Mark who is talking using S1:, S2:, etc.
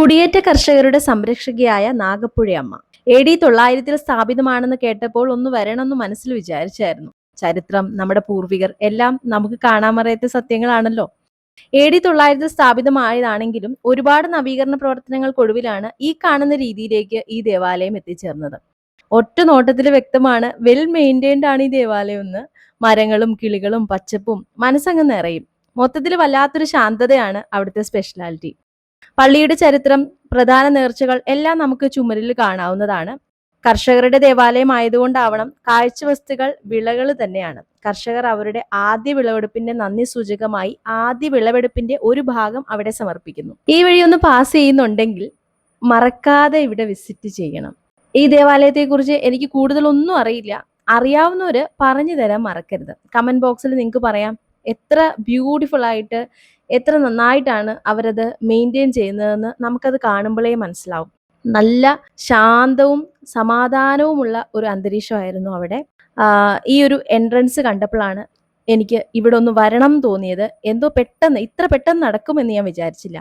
S1: കുടിയേറ്റ കർഷകരുടെ സംരക്ഷകയായ നാഗപ്പുഴയമ്മ AD 900 സ്ഥാപിതമാണെന്ന് കേട്ടപ്പോൾ ഒന്ന് വരണമെന്ന് മനസ്സിൽ വിചാരിച്ചായിരുന്നു. ചരിത്രം, നമ്മുടെ പൂർവികർ എല്ലാം നമുക്ക് കാണാമറയത്തെ സത്യങ്ങളാണല്ലോ. AD 900 സ്ഥാപിതമായതാണെങ്കിലും ഒരുപാട് നവീകരണ പ്രവർത്തനങ്ങൾക്കൊടുവിലാണ് ഈ കാണുന്ന രീതിയിലേക്ക് ഈ ദേവാലയം എത്തിച്ചേർന്നത്. ഒറ്റ നോട്ടത്തിൽ വ്യക്തമാണ്, വെൽ മെയിൻറ്റൈൻഡ് ആണ് ഈ ദേവാലയം എന്ന്. മരങ്ങളും കിളികളും പച്ചപ്പും മനസ്സങ്ങ് നിറയും. മൊത്തത്തിൽ വല്ലാത്തൊരു ശാന്തതയാണ് അവിടുത്തെ സ്പെഷ്യാലിറ്റി. പള്ളിയുടെ ചരിത്രം, പ്രധാന നേർച്ചകൾ എല്ലാം നമുക്ക് ചുമരിൽ കാണാവുന്നതാണ്. കർഷകരുടെ ദേവാലയം ആയതുകൊണ്ടാവണം കാഴ്ചവസ്തുക്കൾ വിളകൾ തന്നെയാണ്. കർഷകർ അവരുടെ ആദ്യ വിളവെടുപ്പിന്റെ നന്ദി സൂചകമായി ആദ്യ വിളവെടുപ്പിന്റെ ഒരു ഭാഗം അവിടെ സമർപ്പിക്കുന്നു. ഈ വഴി ഒന്ന് പാസ് ചെയ്യുന്നുണ്ടെങ്കിൽ മറക്കാതെ ഇവിടെ വിസിറ്റ് ചെയ്യണം. ഈ ദേവാലയത്തെക്കുറിച്ച് എനിക്ക് കൂടുതലൊന്നും അറിയില്ല. അറിയാവുന്നവര് പറഞ്ഞു തരാൻ മറക്കരുത്. കമന്റ് ബോക്സിൽ നിങ്ങൾക്ക് പറയാം എത്ര ബ്യൂട്ടിഫുൾ ആയിട്ട്, എത്ര നന്നായിട്ടാണ് അവരത് മെയിൻറ്റെയിൻ ചെയ്യുന്നതെന്ന് നമുക്കത് കാണുമ്പോഴേ മനസ്സിലാവും. നല്ല ശാന്തവും സമാധാനവുമുള്ള ഒരു അന്തരീക്ഷമായിരുന്നു അവിടെ. ഈ ഒരു എൻട്രൻസ് കണ്ടപ്പോഴാണ് എനിക്ക് ഇവിടെ ഒന്ന് വരണം തോന്നിയത്. എന്തോ പെട്ടെന്ന് ഇത്ര പെട്ടെന്ന് നടക്കുമെന്ന് ഞാൻ വിചാരിച്ചില്ല.